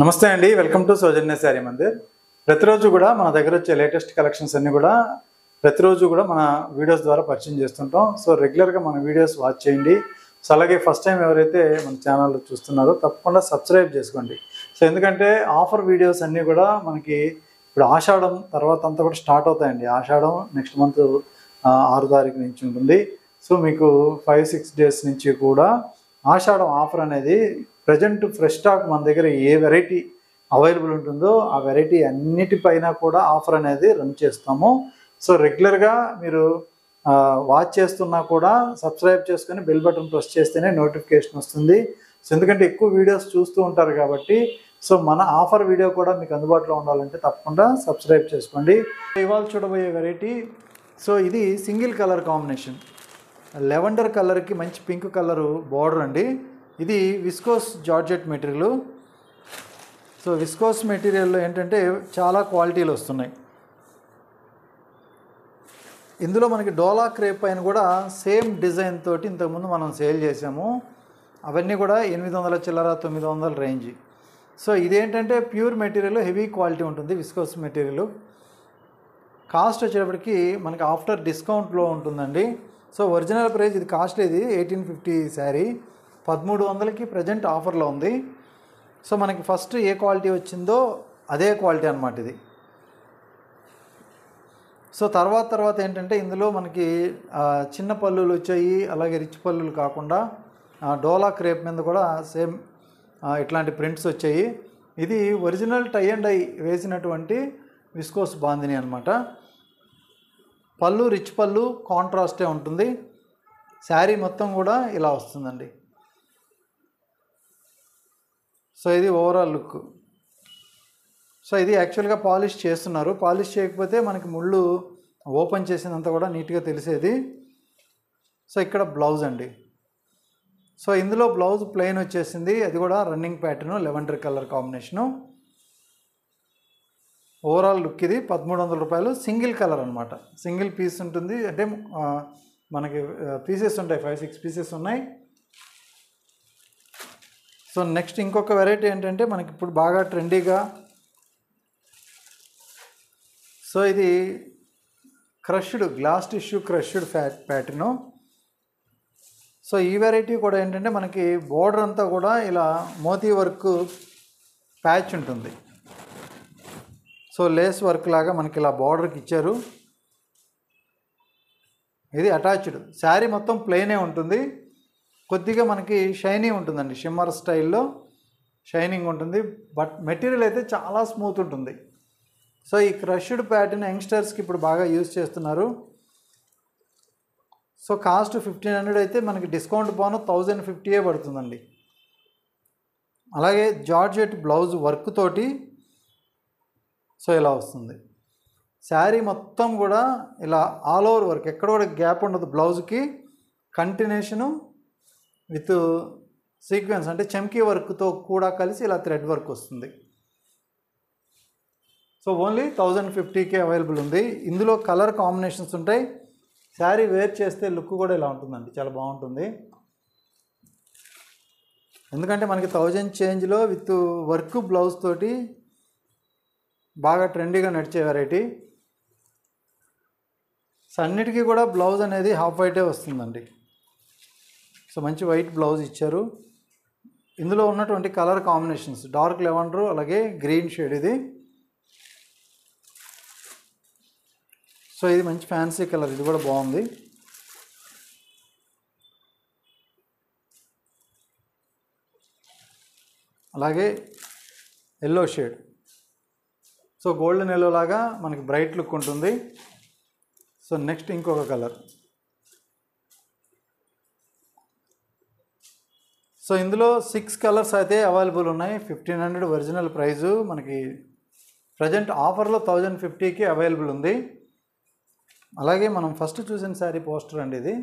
నమస్తే అండి, welcome to సౌజన్య శారీ మందిర్. ప్రతిరోజు కూడా మన దగ్గర వచ్చే లేటెస్ట్ కలెక్షన్స్ అన్నీ కూడా ప్రతిరోజు కూడా మన వీడియోస్ ద్వారా పరిచయం చేస్తుంటాం. సో రెగ్యులర్గా మన వీడియోస్ వాచ్ చేయండి. సో అలాగే ఫస్ట్ టైం ఎవరైతే మన ఛానల్ చూస్తున్నారో తప్పకుండా సబ్స్క్రైబ్ చేసుకోండి. సో ఎందుకంటే ఆఫర్ వీడియోస్ అన్నీ కూడా మనకి ఇప్పుడు ఆషాఢం తర్వాత అంతా కూడా స్టార్ట్ అవుతాయండి. ఆషాఢం నెక్స్ట్ మంత్ 6 తారీఖు నుంచి ఉంటుంది. సో మీకు 5-6 డేస్ నుంచి కూడా ఆషాఢం ఆఫర్ అనేది ప్రజెంట్ ఫ్రెష్ స్టాక్ మన దగ్గర ఏ వెరైటీ అవైలబుల్ ఉంటుందో ఆ వెరైటీ అన్నిటిపైన కూడా ఆఫర్ అనేది రన్ చేస్తాము. సో రెగ్యులర్గా మీరు వాచ్ చేస్తున్నా కూడా సబ్స్క్రైబ్ చేసుకొని బెల్ బటన్ ప్రెస్ చేస్తేనే నోటిఫికేషన్ వస్తుంది. సో ఎందుకంటే ఎక్కువ వీడియోస్ చూస్తూ ఉంటారు కాబట్టి సో మన ఆఫర్ వీడియో కూడా మీకు అందుబాటులో ఉండాలంటే తప్పకుండా సబ్స్క్రైబ్ చేసుకోండి. ఇవాళ చూడబోయే వెరైటీ సో ఇది సింగిల్ కలర్ కాంబినేషన్, లెవెండర్ కలర్కి మంచి పింక్ కలరు బార్డర్ అండి. ఇది viscose georgette material. So viscose మెటీరియల్లో ఏంటంటే చాలా క్వాలిటీలు వస్తున్నాయి. ఇందులో మనకి డోలా క్రేప్ పైన కూడా సేమ్ డిజైన్ తోటి ఇంతకుముందు మనం సేల్ చేసాము. అవన్నీ కూడా 800 చిల్లర 900 రేంజ్. సో ఇదేంటంటే ప్యూర్ మెటీరియల్, హెవీ క్వాలిటీ ఉంటుంది విస్కోస్ మెటీరియల్. కాస్ట్ వచ్చేటప్పటికి మనకి ఆఫ్టర్ డిస్కౌంట్లో ఉంటుందండి. సో ఒరిజినల్ ప్రైస్ ఇది కాస్ట్ ఇది 1850 శారీ 1300కి ప్రజెంట్ ఆఫర్లో ఉంది. సో మనకి ఫస్ట్ ఏ క్వాలిటీ వచ్చిందో అదే క్వాలిటీ అన్నమాట ఇది. సో తర్వాత ఏంటంటే ఇందులో మనకి చిన్న పళ్ళులు వచ్చాయి, అలాగే రిచ్ పళ్ళులు కాకుండా డోలా క్రేప్ మీద కూడా సేమ్ ఇట్లాంటి ప్రింట్స్ వచ్చాయి. ఇది ఒరిజినల్ టై అండ్ డై వేసినటువంటి విస్కోస్ బాందిని అనమాట. పళ్ళు రిచ్ పళ్ళు కాంట్రాస్టే ఉంటుంది. శారీ మొత్తం కూడా ఇలా వస్తుందండి. సో ఇది ఓవరాల్ లుక్. సో ఇది యాక్చువల్గా పాలిష్ చేస్తున్నారు. పాలిష్ చేయకపోతే మనకి ముళ్ళు ఓపెన్ చేసినంత కూడా నీట్గా తెలిసేది. సో ఇక్కడ బ్లౌజ్ అండి. సో ఇందులో బ్లౌజ్ ప్లెయిన్ వచ్చేసింది, అది కూడా running pattern, lavender colour combination. Overall look ఇది 1300 రూపాయలు. సింగిల్ కలర్ అనమాట, సింగిల్ పీస్ ఉంటుంది. అంటే మనకి పీసెస్ ఉంటాయి, 5-6 పీసెస్ ఉన్నాయి. సో నెక్స్ట్ ఇంకొక వెరైటీ ఏంటంటే మనకి ఇప్పుడు బాగా ట్రెండీగా, సో ఇది crushed glass tissue crushed pattern. So ఈ వెరైటీ కూడా ఏంటంటే మనకి బోర్డర్ అంతా కూడా ఇలా మోతీ వర్క్ ప్యాచ్ ఉంటుంది. సో లేస్ వర్క్ లాగా మనకి ఇలా బార్డర్కి ఇచ్చారు. ఇది అటాచ్డ్. శారీ మొత్తం ప్లెయినే ఉంటుంది, కొద్దిగా మనకి షైనీ ఉంటుందండి, షిమ్మర్ స్టైల్లో షైనింగ్ ఉంటుంది. బట్ మెటీరియల్ అయితే చాలా స్మూత్ ఉంటుంది. సో ఈ క్రష్డ్ ప్యాటర్న్ యంగ్స్టర్స్కి ఇప్పుడు బాగా యూజ్ చేస్తున్నారు. సో కాస్ట్ 1500 అయితే మనకి డిస్కౌంట్ పోను 1050 పడుతుందండి. అలాగే జార్జెట్ బ్లౌజ్ వర్క్ తోటి సో ఇలా వస్తుంది. శారీ మొత్తం కూడా ఇలా ఆల్ ఓవర్ వర్క్, ఎక్కడ కూడా గ్యాప్ ఉండదు. బ్లౌజ్కి కంటిన్యూషను విత్ సీక్వెన్స్ అంటే చమ్కీ వర్క్తో కూడా కలిసి ఇలా థ్రెడ్ వర్క్ వస్తుంది. సో ఓన్లీ 1050కే అవైలబుల్ ఉంది. ఇందులో కలర్ కాంబినేషన్స్ ఉంటాయి. శారీ వేర్ చేస్తే లుక్ కూడా ఇలా ఉంటుందండి, చాలా బాగుంటుంది. ఎందుకంటే మనకి 1000 చేంజ్లో విత్ వర్క్ బ్లౌజ్ తోటి బాగా ట్రెండీగా నడిచే వెరైటీ. సో అన్నిటికీ కూడా బ్లౌజ్ అనేది హాఫ్ వైటే వస్తుందండి. సో మంచి వైట్ బ్లౌజ్ ఇచ్చారు. ఇందులో ఉన్నటువంటి కలర్ కాంబినేషన్స్ డార్క్ లెవెండర్, అలాగే గ్రీన్ షేడ్ ఇది. సో ఇది మంచి ఫ్యాన్సీ కలర్, ఇది కూడా బాగుంది. అలాగే yellow shade, so golden yellow లాగా మనకి బ్రైట్ లుక్ ఉంటుంది. సో నెక్స్ట్ ఇంకొక కలర్. సో ఇందులో 6 కలర్స్ అయితే అవైలబుల్ ఉన్నాయి. 1500 ఒరిజినల్ ప్రైజు, మనకి ప్రజెంట్ ఆఫర్లో 1050కి అవైలబుల్ ఉంది. అలాగే మనం ఫస్ట్ చూసిన శారీ పోస్టర్ అండి ఇది.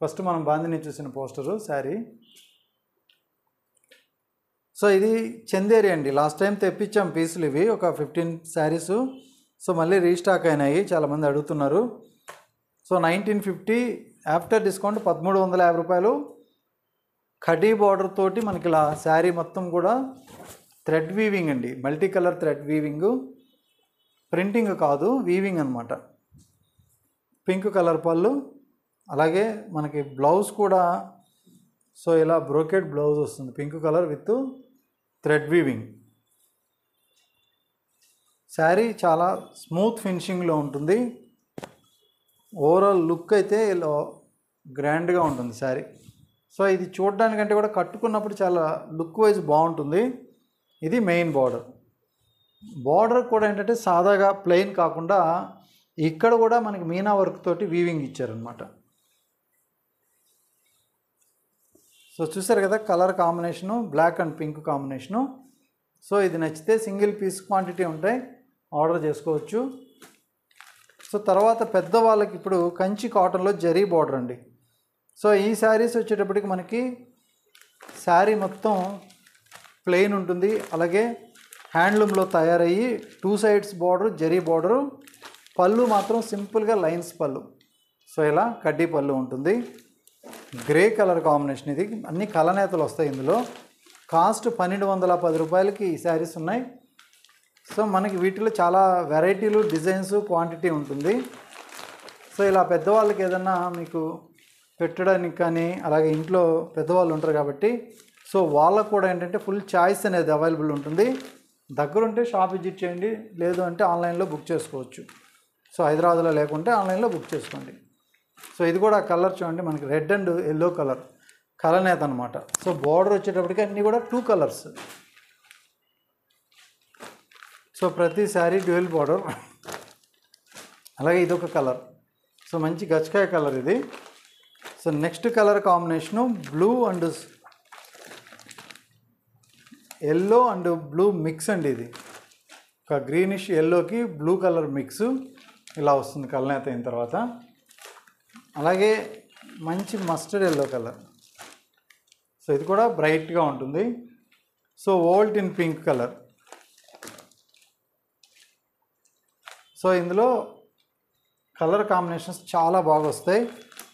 ఫస్ట్ మనం బాందిని చూసిన పోస్టరు శారీ. సో ఇది చందేరి అండి. లాస్ట్ టైం తెప్పించాం పీసులు ఇవి, ఒక 15 శారీసు. సో మళ్ళీ రీస్టాక్ అయినాయి, చాలామంది అడుగుతున్నారు. సో 1950 ఆఫ్టర్ డిస్కౌంట్ 1350 రూపాయలు. కడీ బార్డర్ తోటి మనకి ఇలా శారీ మొత్తం కూడా థ్రెడ్ వీవింగ్ అండి, multi colour thread weaving, printing కాదు వీవింగ్ అనమాట. పింక్ కలర్ పళ్ళు, అలాగే మనకి బ్లౌజ్ కూడా సో ఇలా బ్రోకెడ్ బ్లౌజ్ వస్తుంది, pink colour with thread weaving. Sari చాలా స్మూత్ ఫినిషింగ్లో ఉంటుంది. ఓవరాల్ లుక్ అయితే ఇలా గ్రాండ్గా ఉంటుంది శారీ. సో ఇది చూడడానికంటే కూడా కట్టుకున్నప్పుడు చాలా లుక్ వైజ్ బాగుంటుంది. ఇది మెయిన్ బార్డర్. బార్డర్ కూడా ఏంటంటే సాదాగా ప్లెయిన్ కాకుండా ఇక్కడ కూడా మనకి మీనా వర్క్ తోటి వీవింగ్ ఇచ్చారనమాట. సో చూసారు కదా colour combination, black and pink combination. So ఇది నచ్చితే సింగిల్ పీస్ క్వాంటిటీ ఉంటాయి, ఆర్డర్ చేసుకోవచ్చు. సో తర్వాత పెద్దవాళ్ళకి ఇప్పుడు కంచి కాటన్లో జరీ బార్డర్ అండి. సో ఈ శారీస్ వచ్చేటప్పటికి మనకి శారీ మొత్తం ప్లెయిన్ ఉంటుంది, అలాగే హ్యాండ్లూమ్లో తయారయ్యి 2 సైడ్స్ బార్డర్ జరీ బార్డరు, పళ్ళు మాత్రం సింపుల్గా లైన్స్ పళ్ళు. సో ఇలా కడ్డీ పళ్ళు ఉంటుంది. గ్రే కలర్ కాంబినేషన్, ఇది అన్ని కలనేతలు వస్తాయి ఇందులో. కాస్ట్ 1210 రూపాయలకి ఈ శారీస్ ఉన్నాయి. సో మనకి వీటిలో చాలా వెరైటీలు, డిజైన్స్, క్వాంటిటీ ఉంటుంది. సో ఇలా పెద్దవాళ్ళకి ఏదన్నా మీకు పెట్టడానికి కానీ, అలాగే ఇంట్లో పెద్దవాళ్ళు ఉంటారు కాబట్టి సో వాళ్ళకు కూడా ఏంటంటే ఫుల్ చాయిస్ అనేది అవైలబుల్ ఉంటుంది. దగ్గరుంటే షాప్ విజిట్ చేయండి, లేదు అంటే ఆన్లైన్లో బుక్ చేసుకోవచ్చు. సో హైదరాబాద్లో లేకుంటే ఆన్లైన్లో బుక్ చేసుకోండి. సో ఇది కూడా కలర్ చూడండి, మనకి రెడ్ అండ్ ఎల్లో కలర్ కలనేత అనమాట. సో బార్డర్ వచ్చేటప్పటికి అన్నీ కూడా 2 కలర్స్. సో ప్రతి శారీ డ్యూయల్ బార్డర్. అలాగే ఇదొక కలర్, సో మంచి గచ్చకాయ కలర్ ఇది. So next colour combination blue and yellow and blue mix అండి. ఇది ఒక గ్రీనిష్ ఎల్లోకి బ్లూ కలర్ మిక్స్ ఇలా వస్తుంది కలనేత అయిన తర్వాత. అలాగే మంచి మస్టర్డ్ ఎల్లో కలర్, సో ఇది కూడా బ్రైట్గా ఉంటుంది. So old in pink colour. So ఇందులో కలర్ కాంబినేషన్స్ చాలా బాగా వస్తాయి.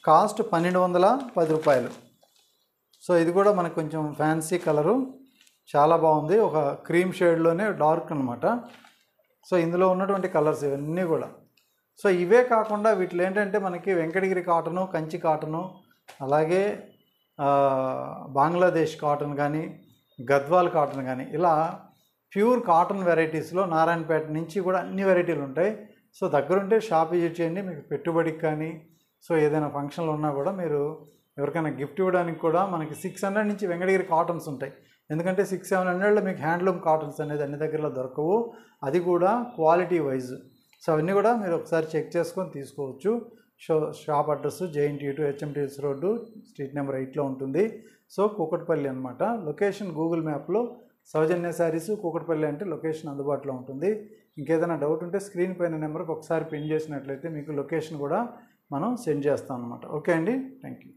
కాస్ట్ 1210 రూపాయలు. సో ఇది కూడా మనకు కొంచెం ఫ్యాన్సీ కలరు, చాలా బాగుంది. ఒక క్రీమ్ షేడ్లోనే డార్క్ అనమాట. సో ఇందులో ఉన్నటువంటి కలర్స్ ఇవన్నీ కూడా. సో ఇవే కాకుండా వీటిలో ఏంటంటే మనకి వెంకటగిరి కాటను, కంచి కాటను, అలాగే బంగ్లాదేశ్ కాటన్ కానీ, గద్వాల్ కాటన్ కానీ, ఇలా ప్యూర్ కాటన్ వెరైటీస్లో నారాయణపేట నుంచి కూడా అన్ని వెరైటీలు ఉంటాయి. సో దగ్గరుంటే షాప్ విజిట్ చేయండి. మీకు పెట్టుబడికి కానీ, సో ఏదైనా ఫంక్షన్లు ఉన్నా కూడా మీరు ఎవరికైనా గిఫ్ట్ ఇవ్వడానికి కూడా మనకి 600 నుంచి వెంకటగిరి కాటన్స్ ఉంటాయి. ఎందుకంటే 600-700లో మీకు హ్యాండ్లూమ్ కాటన్స్ అనేది అన్ని దగ్గరలో దొరకవు, అది కూడా క్వాలిటీ వైజ్. సో అవన్నీ కూడా మీరు ఒకసారి చెక్ చేసుకొని తీసుకోవచ్చు. Shop address JNT2 HMTS road, street number 8లో ఉంటుంది. సో కూకట్పల్లి అనమాట. లొకేషన్ గూగుల్ మ్యాప్లో సౌజన్య శారీస్ కూకట్పల్లి అంటే లొకేషన్ అందుబాటులో ఉంటుంది. ఇంకేదైనా డౌట్ ఉంటే స్క్రీన్ పైన నెంబర్కి ఒకసారి పిన్ చేసినట్లయితే మీకు లొకేషన్ కూడా మనం సెండ్ చేస్తాం అనమాట. ఓకే అండి, థ్యాంక్ యూ.